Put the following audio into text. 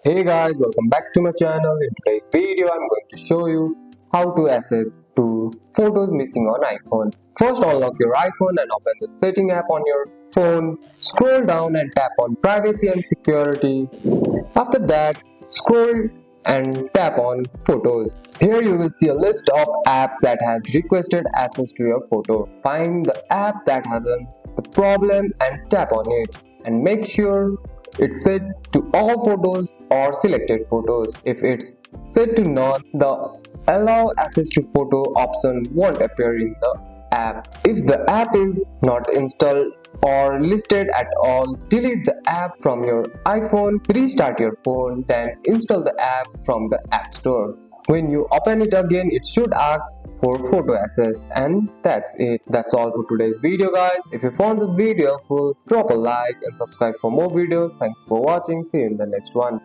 Hey guys, welcome back to my channel. In today's video, I'm going to show you how to access to photos missing on iPhone. First, unlock your iPhone and open the setting app on your phone. Scroll down and tap on privacy and security. After that, scroll and tap on photos. Here you will see a list of apps that has requested access to your photo. Find the app that has the problem and tap on it, and make sure it's set to all photos or selected photos. If it's set to none, the allow access to photo option won't appear in the app. If the app is not installed or listed at all, delete the app from your iPhone, restart your phone, then install the app from the App Store. When you open it again, it should ask for photo access, and that's it. That's all for today's video, guys. If you found this video helpful, drop a like and subscribe for more videos. Thanks for watching. See you in the next one.